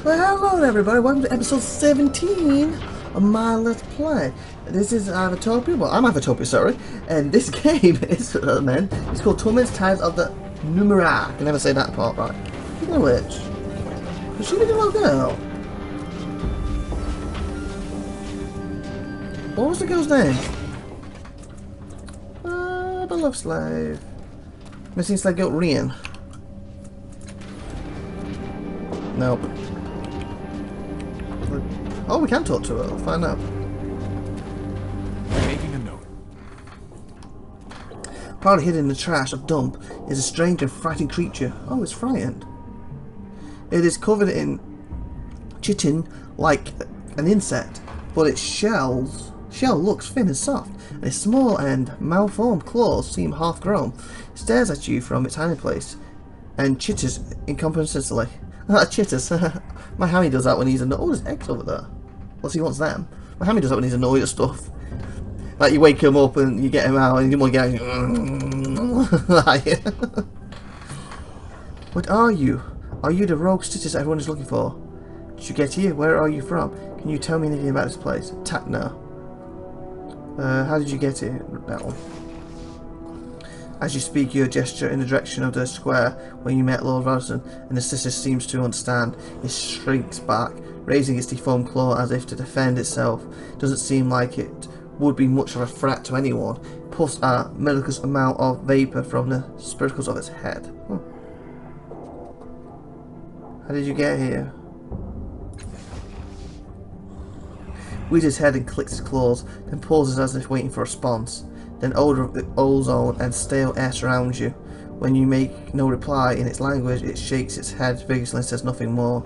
Well, hello everybody, welcome to episode 17 of my Let's Play. This is IVATOPIA, well I'm IVATOPIA, sorry, and this game is, man, it's called Torment Tides of the Numenera. I can never say that part right. Speaking of which, is she a little girl? What was the girl's name? Beloved slave. Missing slave goat Rian. Nope. Oh, we can talk to her. I'll find out. Making a note. Partly hidden in the trash of dump is a strange and frightening creature. Oh, it's frightened. It is covered in chitin like an insect, but its shell looks thin and soft, and its small and malformed claws seem half-grown. It stares at you from its hiding place and chitters incomprehensibly. Chitters. My hammy does that when he's annoyed. Oh, there's eggs over there. Plus he wants them. My hammy does that when he's annoyed at stuff. Like you wake him up and you get him out and you want to get him. What are you? Are you the rogue stitches everyone is looking for? Did you get here? Where are you from? Can you tell me anything about this place? No. How did you get here? That one. As you speak, you gesture in the direction of the square where you met Lord Radisson, and the sister seems to understand. It shrinks back, raising its deformed claw as if to defend itself. Doesn't seem like it would be much of a threat to anyone. Puffs a miraculous amount of vapour from the spiracles of its head. How did you get here? Weeds his head and clicks his claws, then pauses as if waiting for a response. Then odour of the ozone and stale air surrounds you. When you make no reply in its language, it shakes its head vigorously and says nothing more.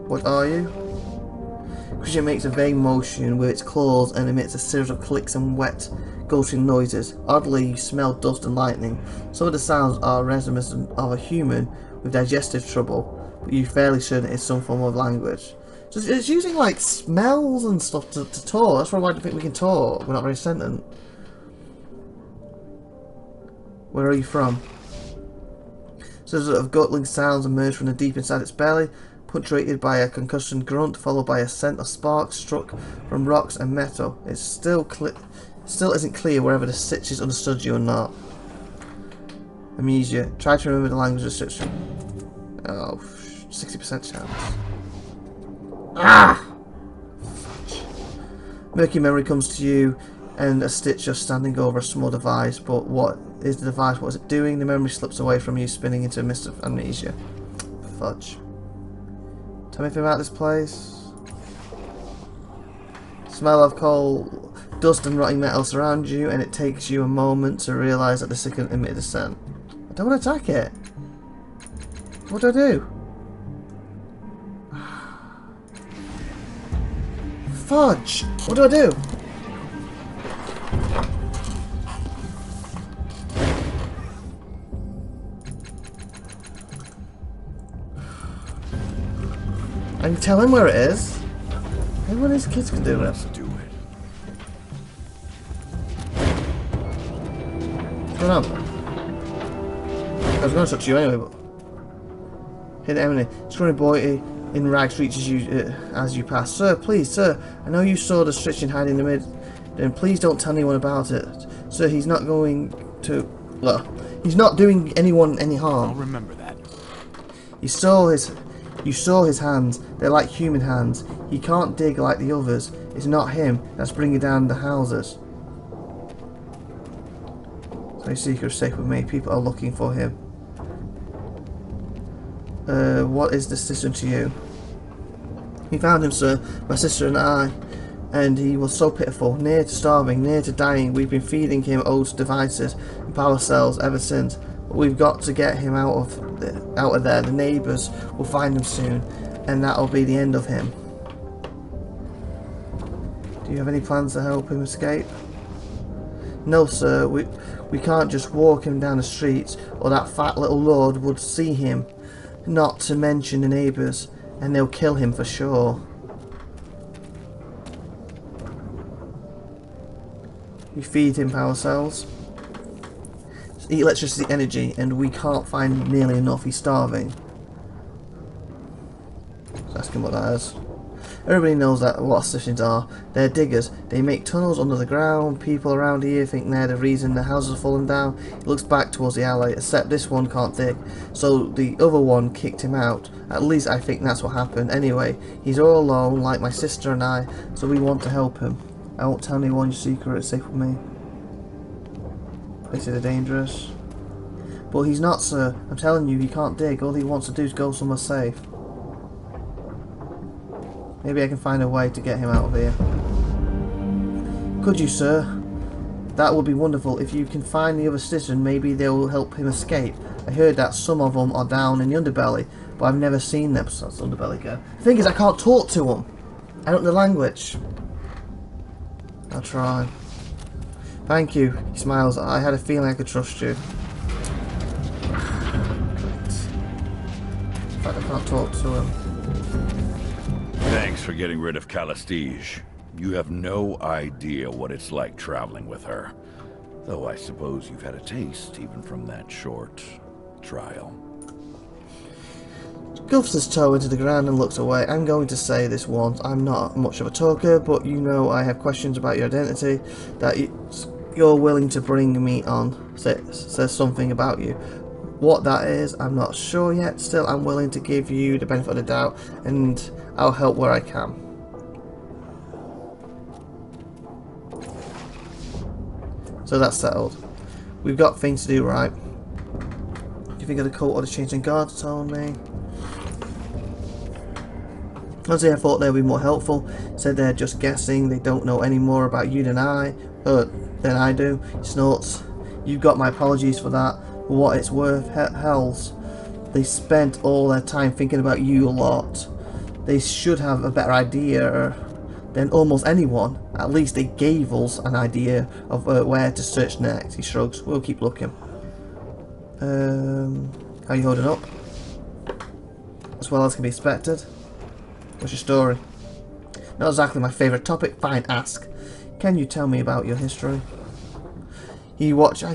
What are you? Creature makes a vague motion with its claws and emits a series of clicks and wet, gulping noises. Oddly, you smell dust and lightning. Some of the sounds are reminiscent of a human with digestive trouble, but you're fairly certain it's some form of language. So it's using like smells and stuff to talk. That's why I don't think we can talk. We're not very sentient. Where are you from? Scissors of gutling sounds emerge from the deep inside its belly, punctuated by a concussion grunt, followed by a scent of sparks struck from rocks and metal. It still isn't clear whether the stitches understood you or not. Amnesia. Try to remember the language restriction. Oh, 60% chance. Ah! Murky memory comes to you, and a stitch just standing over a small device. But what is the device? What is it doing? The memory slips away from you, spinning into a mist of amnesia. Fudge. Tell me anything about this place. Smell of coal, dust and rotting metal surround you, and it takes you a moment to realise that the second emitted a scent. I don't want to attack it. What do I do? Fudge! What do I do? I can tell him where it is. Everyone of these kids can do it. Let's do it. What's going on? I was going to touch you anyway, but... Hit enemy. Scrawny boy in rags reaches you as you pass. Sir, please, sir. I know you saw the stitching hiding in the mid. Then please don't tell anyone about it. Sir, he's not going to... Well, he's not doing anyone any harm. I'll remember that. You saw his hands. They're like human hands. He can't dig like the others. It's not him that's bringing down the houses. So your secret is safe with me. People are looking for him. What is the system to you? He found him, sir, my sister and I, and he was so pitiful, near to starving, near to dying. We've been feeding him old devices and power cells ever since. But we've got to get him out of there. The neighbours will find him soon, and that'll be the end of him. Do you have any plans to help him escape? No, sir. We can't just walk him down the streets, or that fat little lord would see him. Not to mention the neighbours, and they'll kill him for sure. You feed him power cells. electricity, energy, and we can't find nearly enough. He's starving. Let's ask him what that is. Everybody knows that what citizens are. They're diggers. They make tunnels under the ground. People around here think they're the reason the houses are falling down. He looks back towards the alley, except this one can't dig. So the other one kicked him out. At least I think that's what happened. Anyway, he's all alone, like my sister and I, so we want to help him. I won't tell anyone your secret. It's safe with me. This is dangerous. But he's not, sir. I'm telling you, he can't dig. All he wants to do is go somewhere safe. Maybe I can find a way to get him out of here. Could you, sir? That would be wonderful. If you can find the other citizen, maybe they will help him escape. I heard that some of them are down in the underbelly, but I've never seen them. So that's the underbelly guy. The thing is, I can't talk to them. I don't know the language. I'll try. Thank you. He smiles. I had a feeling I could trust you. In fact, I can't talk to him. Thanks for getting rid of Calestige. You have no idea what it's like traveling with her. Though I suppose you've had a taste, even from that short trial. Guffs his toe into the ground and looks away. I'm going to say this once. I'm not much of a talker, but you know I have questions about your identity that you're willing to bring me on. Says something about you. What that is, I'm not sure yet. Still, I'm willing to give you the benefit of the doubt, and I'll help where I can. So that's settled. We've got things to do, right? Do you think of the cult or the changing guards told me? Honestly, I thought they would be more helpful. Said they're just guessing. They don't know any more about you than I do. He snorts. You've got my apologies for that. For what it's worth, hells. They spent all their time thinking about you a lot. They should have a better idea than almost anyone. At least they gave us an idea of where to search next. He shrugs. We'll keep looking. How you holding up? As well as can be expected. What's your story? Not exactly my favourite topic. Fine, ask. Can you tell me about your history? He watches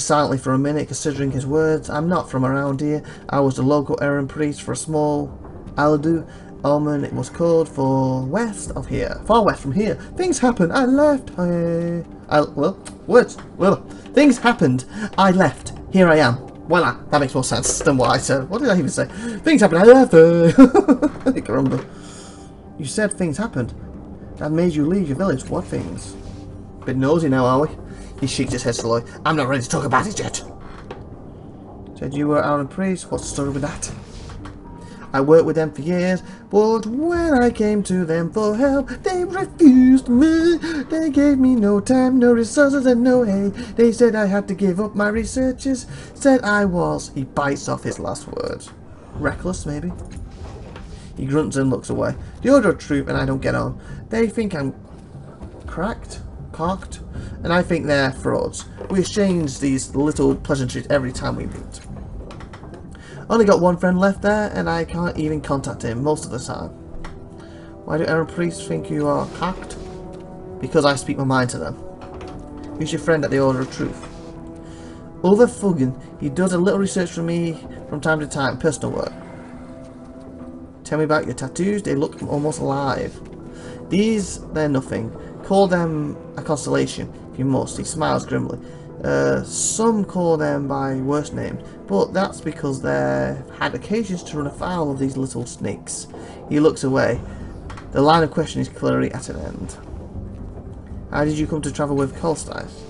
silently for a minute, considering his words. I'm not from around here. I was the local errand priest for a small Aladu. Alman, it was called, far west from here. Things happened. I left. Things happened. I left. Here I am. Voila, that makes more sense than what I said. What did I even say? Things happened. I left. Caramba. You said things happened. That made you leave your village. What things? Bit nosy now, are we? He shakes his head slowly. I'm not ready to talk about it yet. Said you were out of priest. What's the story with that? I worked with them for years, but when I came to them for help, they refused me. They gave me no time, no resources, and no aid. They said I had to give up my researches. Said I was. He bites off his last words. Reckless, maybe? He grunts and looks away. The Order of Truth and I don't get on. They think I'm cocked, and I think they're frauds. We exchange these little pleasantries every time we meet. Only got one friend left there, and I can't even contact him most of the time. Why do errand priests think you are cocked? Because I speak my mind to them. Who's your friend at the Order of Truth? Ulver Fuggen. He does a little research for me from time to time, personal work. Tell me about your tattoos. They look almost alive. These, they're nothing. Call them a constellation, if you must. He smiles grimly. Some call them by worse names, but that's because they've had occasions to run afoul of these little snakes. He looks away. The line of question is clearly at an end. How did you come to travel with Colstice?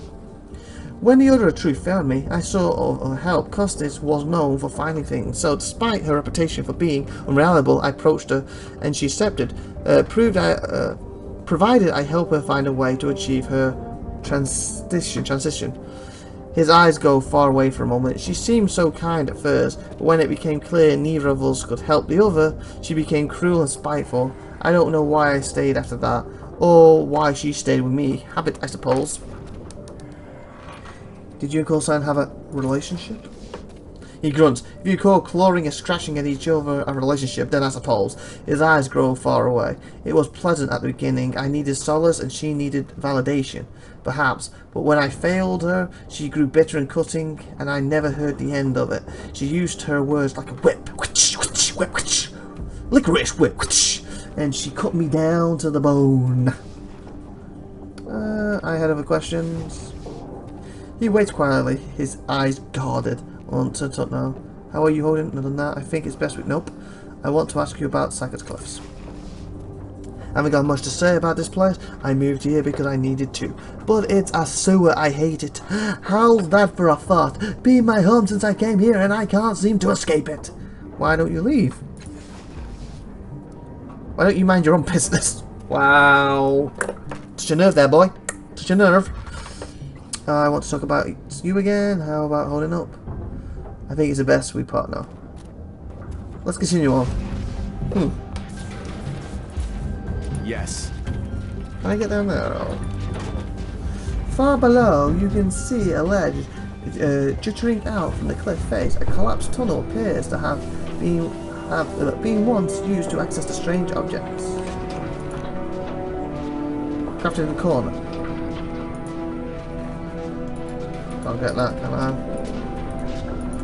When the Order of Truth found me, I sought her help. Colstice was known for finding things, so despite her reputation for being unreliable, I approached her and she accepted. Provided I help her find a way to achieve her transition. His eyes go far away for a moment. She seemed so kind at first, but when it became clear neither of us could help the other, she became cruel and spiteful. I don't know why I stayed after that, or why she stayed with me. Habit, I suppose. Did you and Colstein have a relationship? He He grunts. If you call clawing and scratching at each other a relationship, then I suppose. His eyes grow far away. It was pleasant at the beginning. I needed solace and she needed validation. Perhaps. But when I failed her, she grew bitter and cutting, and I never heard the end of it. She used her words like a whip. Licorice whip. And she cut me down to the bone. I had other questions. He waits quietly, his eyes guarded. No. How are you holding? Other than that, I think it's best with. Nope. I want to ask you about Psychot's Cliffs. Haven't got much to say about this place. I moved here because I needed to. But it's a sewer. I hate it. How's that for a thought? Been my home since I came here and I can't seem to escape it. Why don't you leave? Why don't you mind your own business? Wow. Touch your nerve there, boy. Touch your nerve. I want to talk about you again. How about holding up? I think it's the best we part now. Let's continue on. Yes. Can I get down there? Oh. Far below, you can see a ledge jutting out from the cliff face. A collapsed tunnel appears to have been once used to access the strange objects. Crafted in the corner. Can't get that, can I?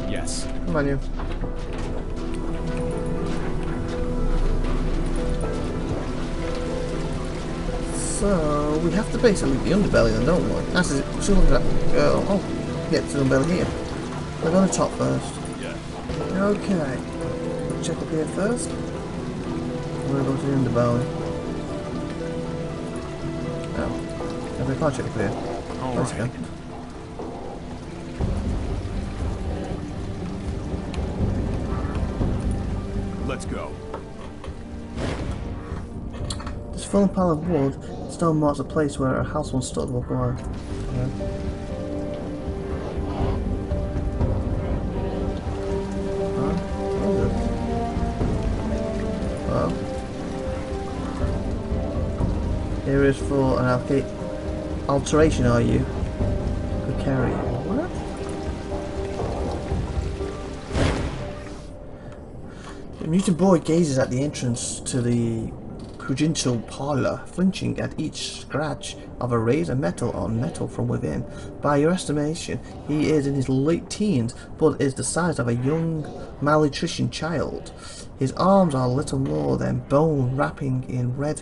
Yes. Come on, you. So we have to basically the underbelly then, don't we? That's it. Should look at that girl. Oh, yeah, it's the underbelly here. We're going to top first. Yeah. Okay. Check up here first. We're going to the underbelly. Oh. I can't check up here. Alright. Let's go. This fallen pile of wood still marks a place where a house once stood. Walk away. Yeah. What is this? Oh. Here is for an alteration, are you? Could carry. What? The mutant boy gazes at the entrance to the prudential parlour, flinching at each scratch of a razor metal on metal from within. By your estimation, he is in his late teens, but is the size of a young, malnutrition child. His arms are little more than bone, wrapping in red,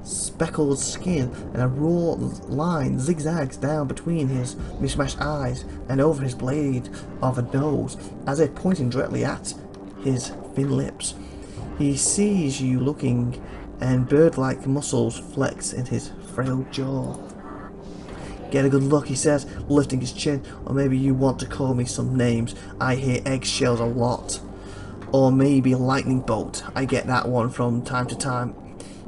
speckled skin, and a raw line zigzags down between his mismatched eyes and over his blade of a nose, as if pointing directly at his thin lips. He sees you looking, and bird-like muscles flex in his frail jaw. Get a good look, he says, lifting his chin. Or maybe you want to call me some names. I hear eggshells a lot. Or maybe lightning bolt. I get that one from time to time.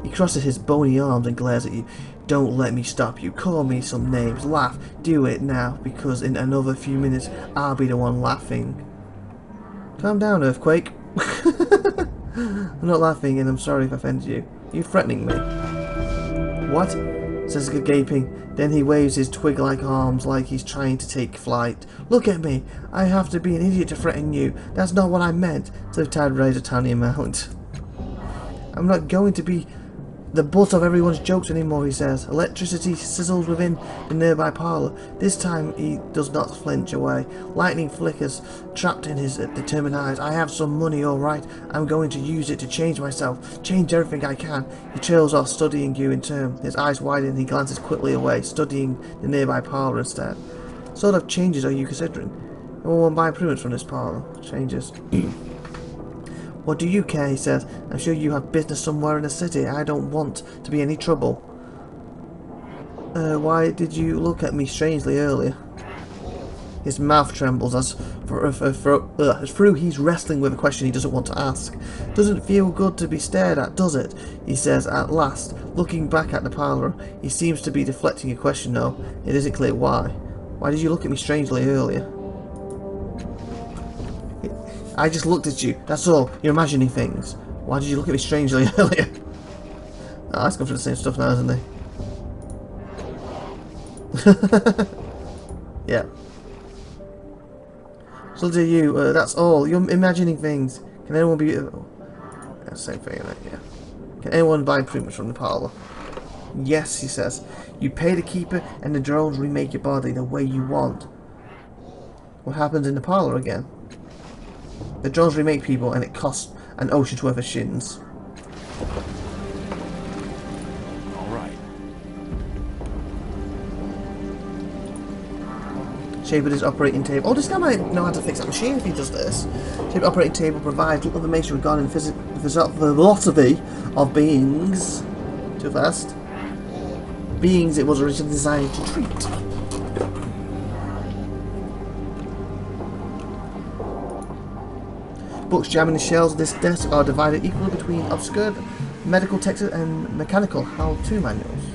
He crosses his bony arms and glares at you. Don't let me stop you. Call me some names. Laugh. Do it now, because in another few minutes I'll be the one laughing. Calm down, Earthquake. I'm not laughing, and I'm sorry if I offended you. Are you threatening me? What? Says gaping. Then he waves his twig-like arms like he's trying to take flight. Look at me. I have to be an idiot to threaten you. That's not what I meant. So Tad raised a tiny amount. I'm not going to be the butt of everyone's jokes anymore, he says. Electricity sizzles within the nearby parlour. This time he does not flinch away. Lightning flickers, trapped in his determined eyes. I have some money, alright. I'm going to use it to change myself. Change everything I can. He trails off, studying you in turn. His eyes widen, he glances quickly away, studying the nearby parlour instead. What sort of changes are you considering? Anyone want to buy improvements from this parlour? Changes. What do you care, he says. I'm sure you have business somewhere in the city. I don't want to be any trouble. Why did you look at me strangely earlier? His mouth trembles as through he's wrestling with a question he doesn't want to ask. Doesn't feel good to be stared at, does it? He says at last, looking back at the parlour. He seems to be deflecting a question though. It isn't clear why. Why did you look at me strangely earlier? I just looked at you, that's all. You're imagining things. Why did you look at me strangely earlier? Oh, that's going for the same stuff now, isn't he? Yeah. So do you. That's all. You're imagining things. Can anyone be... same thing, isn't it? Yeah. Can anyone buy improvements from the parlour? Yes, he says. You pay the keeper and the drones remake your body the way you want. What happens in the parlour again? The drones remake people and it costs an ocean's worth of shins. Alright. Shape of his operating table. Oh, this guy might know how to fix that machine if he does this. Shape of the operating table provides information regarding the philosophy of beings. Too fast. Beings it was originally designed to treat. Books jamming the shelves of this desk are divided equally between obscure medical texts and mechanical how-to manuals.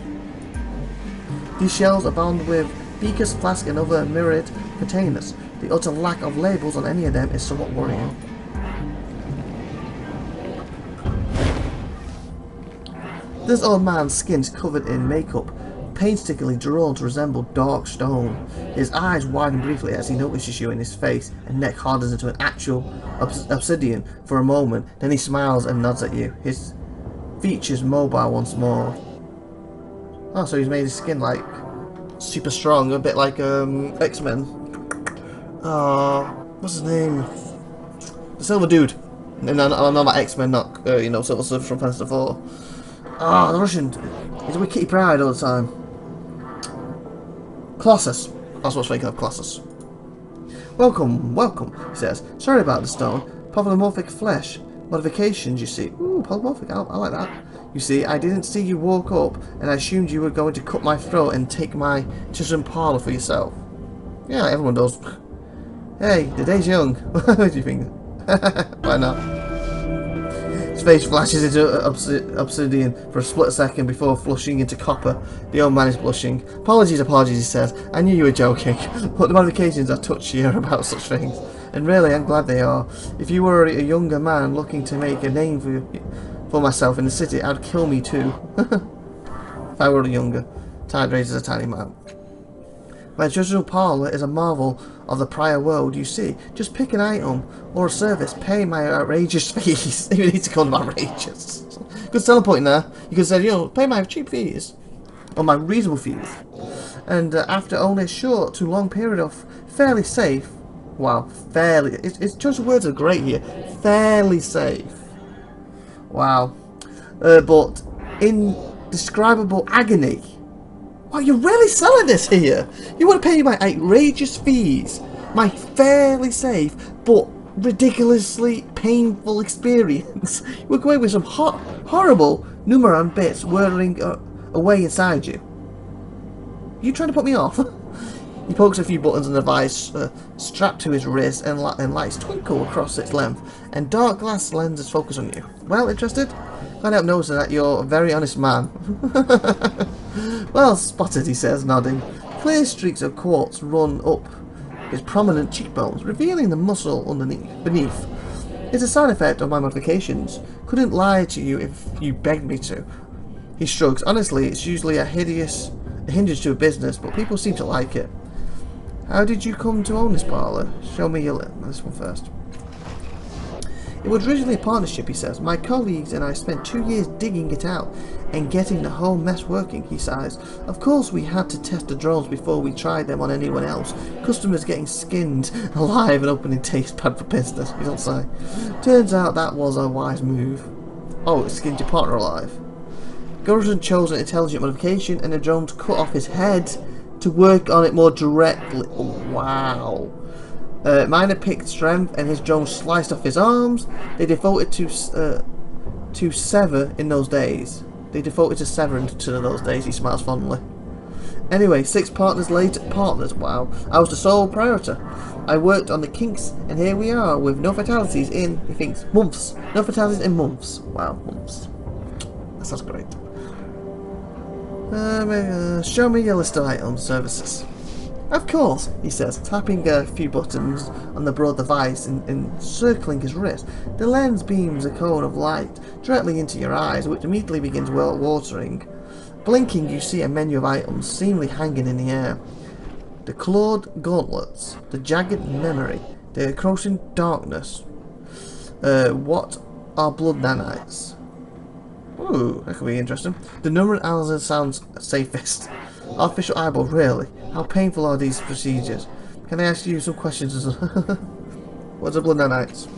These shelves abound with beakers, flasks and other mirrored containers. The utter lack of labels on any of them is somewhat worrying. This old man's skin is covered in makeup, painstakingly drawn to resemble dark stone. His eyes widen briefly as he notices you in his face and neck hardens into an actual obsidian for a moment, then he smiles and nods at you, his features mobile once more. Oh, so he's made his skin like super strong, a bit like X-Men. What's his name? The Silver Dude. And I know about X-Men, not Silver Surfer from Fantastic Four. The Russian. He's with Kitty Pryde all the time. Colossus. That's what's thinking of Colossus. Welcome, welcome, he says. Sorry about the stone. Polymorphic flesh. Modifications, you see. Ooh, polymorphic. I like that. You see, I didn't see you walk up, and I assumed you were going to cut my throat and take my Chisholm parlour for yourself. Yeah, everyone does. Hey, the day's young. What do you think? Why not? His face flashes into obsidian for a split second before flushing into copper. The old man is blushing. Apologies, he says. I knew you were joking, but the modifications are touchier about such things. And really, I'm glad they are. If you were a younger man looking to make a name for myself in the city, I'd kill me too. If I were younger. Tide raises a tiny mouth. My judicial parlour is a marvel of the prior world, you see. Just pick an item or a service, pay my outrageous fees. You need to call them outrageous. Good selling point there. You could say, pay my cheap fees. Or my reasonable fees. And after only a short to long period of fairly safe. Wow, fairly. It's choice of words are great here. Fairly safe. Wow. But indescribable agony. Wow, you're really selling this here. You want to pay my outrageous fees, my fairly safe but ridiculously painful experience. You walk away with some horrible Numenera bits whirling away inside you. You trying to put me off? He pokes a few buttons on the device strapped to his wrist, and lights twinkle across its length, and dark glass lenses focus on you. Well, interested? Can't help noticing that you're a very honest man. Well spotted, he says, nodding. Clear streaks of quartz run up his prominent cheekbones, revealing the muscle beneath. It's a side effect of my modifications. Couldn't lie to you if you begged me to. He shrugs. Honestly, it's usually a hindrance to a business, but people seem to like it. How did you come to own this parlour? Show me this one first. It was originally a partnership, he says. My colleagues and I spent 2 years digging it out and getting the whole mess working, he sighs. Of course we had to test the drones before we tried them on anyone else. Customers getting skinned alive and opening taste bad for business, you don't say. Turns out that was a wise move. Oh, it skinned your partner alive. Gorton chose an intelligent modification and the drones cut off his head to work on it more directly. Oh, wow. Mine had picked strength and his drone sliced off his arms. They defaulted to sever in those days. They defaulted to severing to those days, he smiles fondly. Anyway, 6 partners later, wow. I was the sole proprietor. I worked on the kinks and here we are with no fatalities in, he thinks, months. No fatalities in months. Wow, months. That sounds great. Show me your list of items, services. Of course, he says, tapping a few buttons on the broad device and encircling his wrist. The lens beams a cone of light directly into your eyes, which immediately begins watering. Blinking, you see a menu of items seemingly hanging in the air. The clawed gauntlets, the jagged memory, The crossing darkness. What are blood nanites? Ooh, that could be interesting. The number of analysis sounds safest. Artificial eyeball, really? How painful are these procedures? Can I ask you some questions? What's a blood nanites?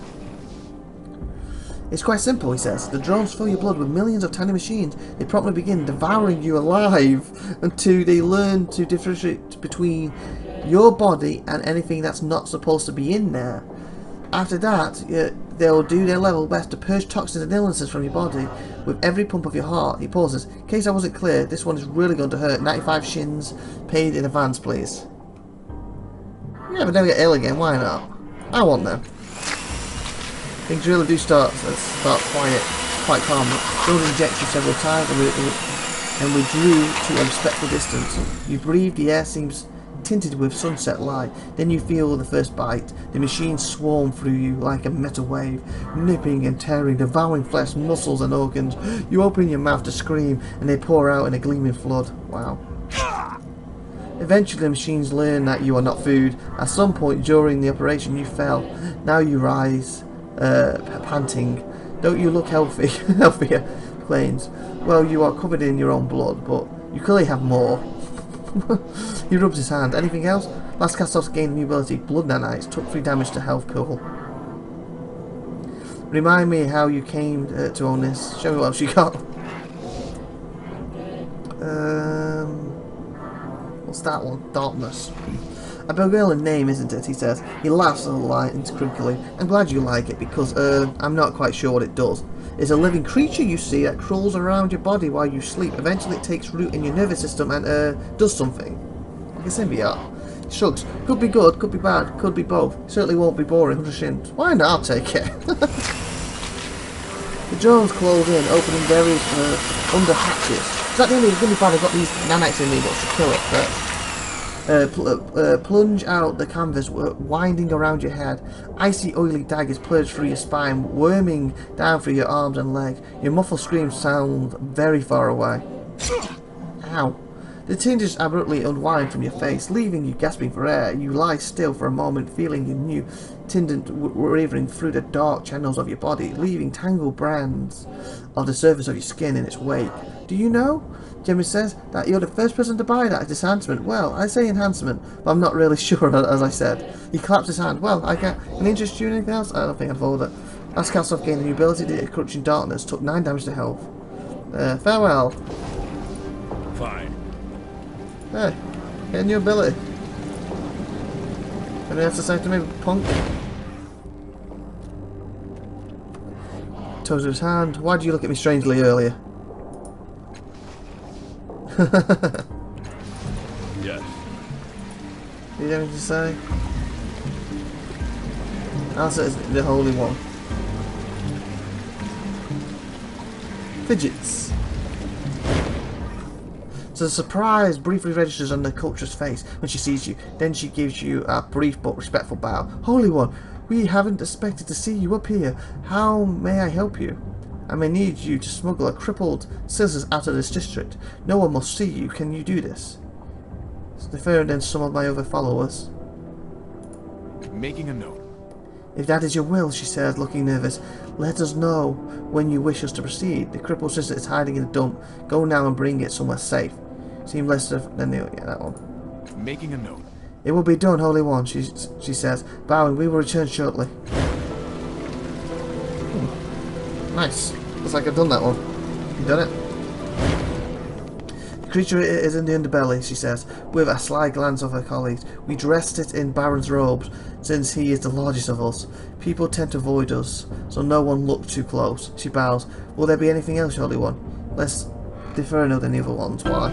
It's quite simple, he says. The drones fill your blood with millions of tiny machines. They promptly begin devouring you alive until they learn to differentiate between your body and anything that's not supposed to be in there. After that, they'll do their level best to purge toxins and illnesses from your body with every pump of your heart. He pauses. In case I wasn't clear, this one is really going to hurt. 95 shins, paid in advance, please. Yeah, but never get ill again. Why not? I want them. Things really do start quite calm. Jones injects you several times and withdrew to a respectful distance. You breathe, the air seems tinted with sunset light. Then you feel the first bite. The machines swarm through you like a metal wave, nipping and tearing, devouring flesh, muscles and organs. You open your mouth to scream and they pour out in a gleaming flood. Wow. Eventually the machines learn that you are not food. At some point during the operation you fell. Now you rise, panting. Don't you look healthy? Healthier, Claims. Well, you are covered in your own blood, but you clearly have more. He rubs his hand. Anything else? Last cast-off gained a new ability. Blood nanites. Took 3 damage to health pool. Remind me how you came to own this. Show me what else you got. What's that one? Darkness. A Bulgarian name, isn't it? He says. He laughs a little light and crinkly. I'm glad you like it because I'm not quite sure what it does. It's a living creature, you see, that crawls around your body while you sleep. Eventually it takes root in your nervous system and does something. Like a symbiote. He shrugs. Could be good, could be bad, could be both. Certainly won't be boring. 100 shins. Why not? I'll take it. The drones close in, opening various under hatches. Is that the only really bad? I've got these nanites in me that should kill it first. Plunge out the canvas, winding around your head. Icy, oily daggers plunge through your spine, worming down through your arms and legs. Your muffled screams sound very far away. Ow. The tinges abruptly unwind from your face, leaving you gasping for air. You lie still for a moment, feeling your new tendon wavering through the dark channels of your body, leaving tangled strands of the surface of your skin in its wake. Do you know? Jimmy says that you're the first person to buy that enhancement. Well, I say enhancement, but I'm not really sure, as I said. He claps his hand. Well, I can interest you in anything else? I don't think I'd follow that. Last cast off gained a new ability, the Crouching Darkness, took 9 damage to health. Farewell. Fine. Hey, get a new ability. Anything else to say to me, punk? Toes of his hand. Why did you look at me strangely earlier? Yes. Do you have anything to say? Answer is the Holy One. Fidgets. So the surprise briefly registers on the culture's face when she sees you. Then she gives you a brief but respectful bow. Holy One, we haven't expected to see you up here. How may I help you? I may need you to smuggle a crippled citizens out of this district. No one must see you. Can you do this? It's different than some of my other followers. Making a note. If that is your will, she says, looking nervous, let us know when you wish us to proceed. The crippled sister is hiding in a dump. Go now and bring it somewhere safe. Seem less than the that one. Making a note. It will be done, Holy One, she says, bowing. We will return shortly. Nice. Looks like I've done that one. You done it? The creature is in the underbelly, she says, with a sly glance of her colleagues. We dressed it in Baron's robes, since he is the largest of us. People tend to avoid us, so no one look too close. She bows. Will there be anything else, Holy One? Less different than the other ones. Why?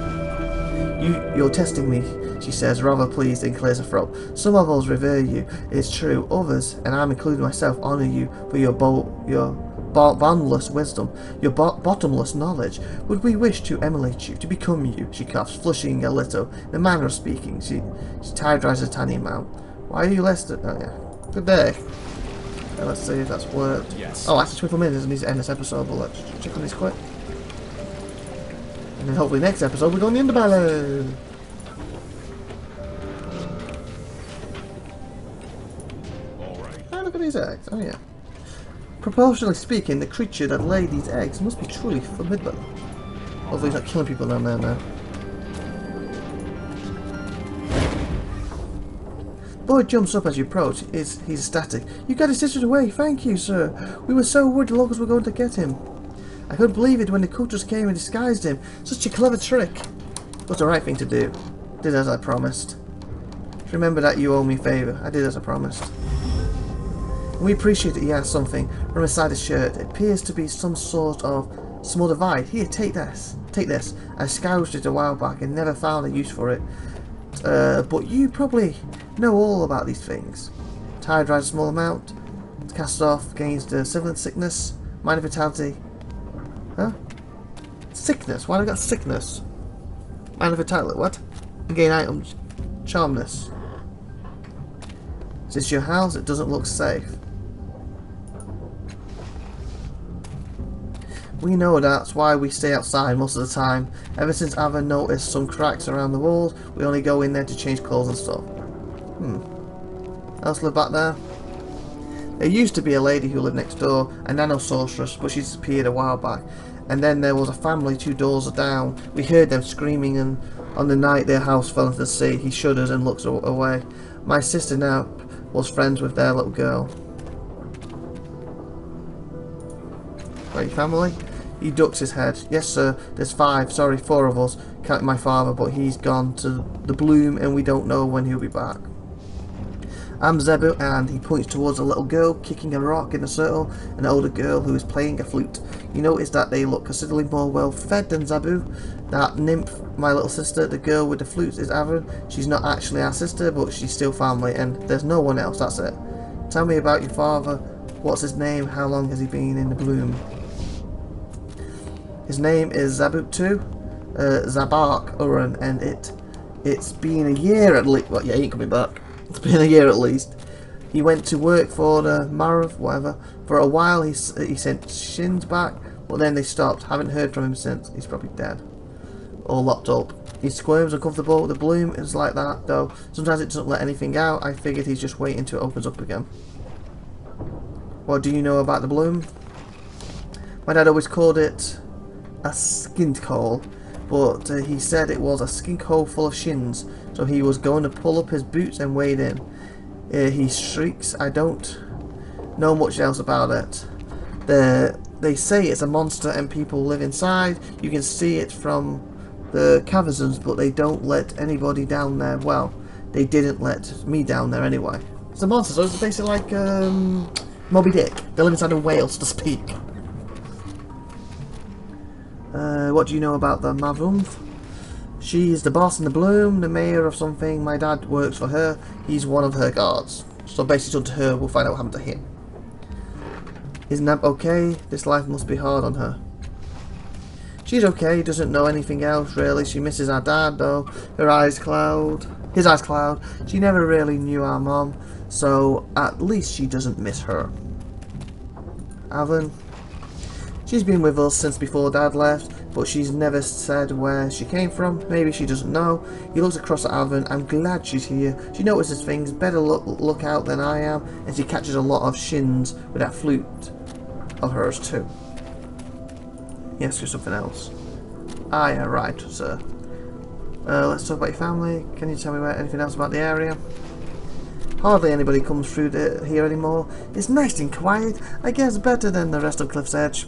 You're testing me, she says, rather pleased and clears her throat. Some of us revere you, it's true. Others, and I'm including myself, honour you for your boundless wisdom, your bottomless knowledge. Would we wish to emulate you, to become you? She coughs, flushing a little. In the manner of speaking, she tide-dries a tiny amount. Why are you less than... Oh, yeah. Good day. Okay, let's see if that's worked. Yes. Oh, after 24 minutes, it needs to end this episode, but let's check on this quick. And then hopefully next episode we're going in the underbelly. All at these eggs. Oh yeah. Proportionally speaking, the creature that laid these eggs must be truly formidable. Although he's not killing people down there now. Boy jumps up as you approach. He's ecstatic. You got his sisters away. Thank you, sir. We were so worried the locals were going to get him. I couldn't believe it when the coaches came and disguised him. Such a clever trick. It was the right thing to do. Did as I promised. Remember that you owe me a favour. I did as I promised. We appreciate that he has something from inside his shirt. It appears to be some sort of small device. Here, take this. Take this. I scourged it a while back and never found a use for it. But you probably know all about these things. Tide rides a small amount. Cast off against civil sickness. Minor vitality. Huh? Sickness. Why have I got sickness? Minor vitality. What? Gain items. Charmness. Is this your house? It doesn't look safe. We know that's why we stay outside most of the time. Ever since Ava noticed some cracks around the walls, we only go in there to change clothes and stuff. Else live back there? There used to be a lady who lived next door, a nano sorceress, but she disappeared a while back. And then there was a family 2 doors down. We heard them screaming, and on the night their house fell into the sea. He shudders and looks away. My sister now was friends with their little girl. Right, family? He ducks his head. Yes, sir. There's 5. Sorry, 4 of us. Counting my father, but he's gone to the bloom, and we don't know when he'll be back. I'm Zebu, and he points towards a little girl kicking a rock in a circle, an older girl who is playing a flute. You notice that they look considerably more well fed than Zebu. That nymph, my little sister, the girl with the flute, is Avon. She's not actually our sister, but she's still family, and there's no one else, that's it. Tell me about your father. What's his name? How long has he been in the bloom? His name is Zabuk2, Zabak Uran, and it's been a year at least. Well, yeah, he ain't coming back. It's been a year at least. He went to work for the Marav, whatever. For a while he sent Shins back, but then they stopped. Haven't heard from him since. He's probably dead. Or locked up. He squirms uncomfortable. The bloom is like that, though. Sometimes it doesn't let anything out. I figured he's just waiting till it opens up again. What do you know about the bloom? My dad always called it a skink hole, but he said it was a skink hole full of shins, so he was going to pull up his boots and wade in. He shrieks. I don't know much else about it. They say it's a monster and people live inside. You can see it from the caverns, but they don't let anybody down there. Well, they didn't let me down there anyway. It's a monster, so it's basically like Moby Dick. They live inside a whale, so to speak. What do you know about the Mavumth? She's the boss in the bloom, the mayor of something. My dad works for her. He's one of her guards. So basically, to her, we'll find out what happened to him. Isn't that okay? This life must be hard on her. She's okay. Doesn't know anything else really. She misses our dad though. Her eyes cloud. His eyes cloud. She never really knew our mom, so at least she doesn't miss her. Avon. She's been with us since before Dad left, but she's never said where she came from. Maybe she doesn't know. He looks across at Avon. I'm glad she's here. She notices things. Better look out than I am, and she catches a lot of shins with that flute of hers too. Yes, there's something else. Ah, yeah, right, sir. Let's talk about your family. Can you tell me anything else about the area? Hardly anybody comes through here anymore. It's nice and quiet. I guess better than the rest of Cliff's Edge.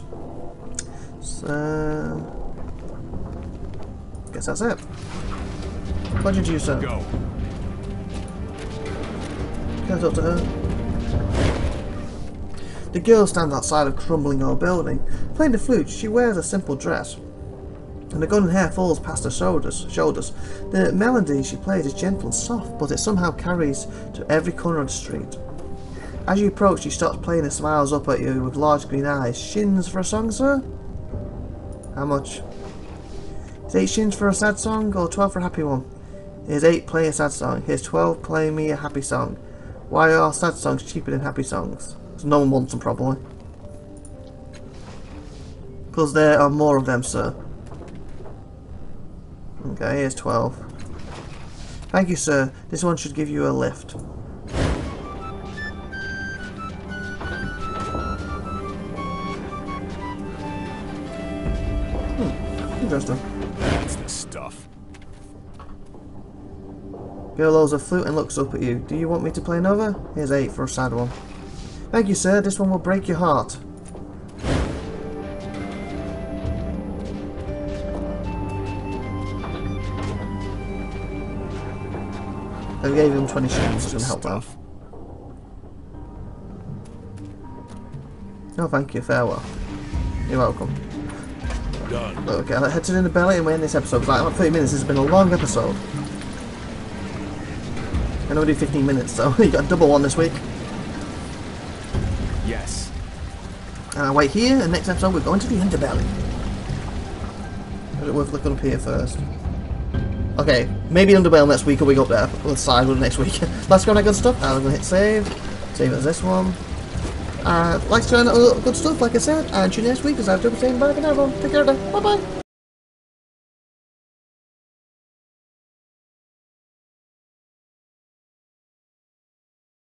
Guess that's it. Pleasure to you, sir. Go. Can I talk to her? The girl stands outside a crumbling old building, playing the flute. She wears a simple dress, and the golden hair falls past her shoulders. The melody she plays is gentle and soft, but it somehow carries to every corner of the street. As you approach, she stops playing and smiles up at you with large green eyes. Shins for a song, sir? How much? Is 8 shins for a sad song or 12 for a happy one? Here's 8, play a sad song. Here's 12, play me a happy song. Why are sad songs cheaper than happy songs? Because no one wants them, probably. Because there are more of them, sir. Okay, here's 12. Thank you, sir. This one should give you a lift. interesting. That's the stuff. Girl holds a flute and looks up at you. Do you want me to play another? Here's 8 for a sad one. Thank you, sir. This one will break your heart. I gave him 20 shillings. It's going to help out. No, thank you. Farewell. You're welcome. Done. Okay, I'll head to the belly and we're in this episode. It's like 30 minutes. This has been a long episode. I'm going to do 15 minutes, so you got a double one this week. Yes. And I wait here, and next episode we're going to the underbelly. Is it worth looking up here first? Okay, maybe underbelly next week, or we go up there. We'll decide with next week. Let's go on that good stuff. I'm going to hit save. Save as this one. Like to learn good stuff, like I said, and tune in next week, because I've done the same. Bye for now, everyone. Take care, bye bye.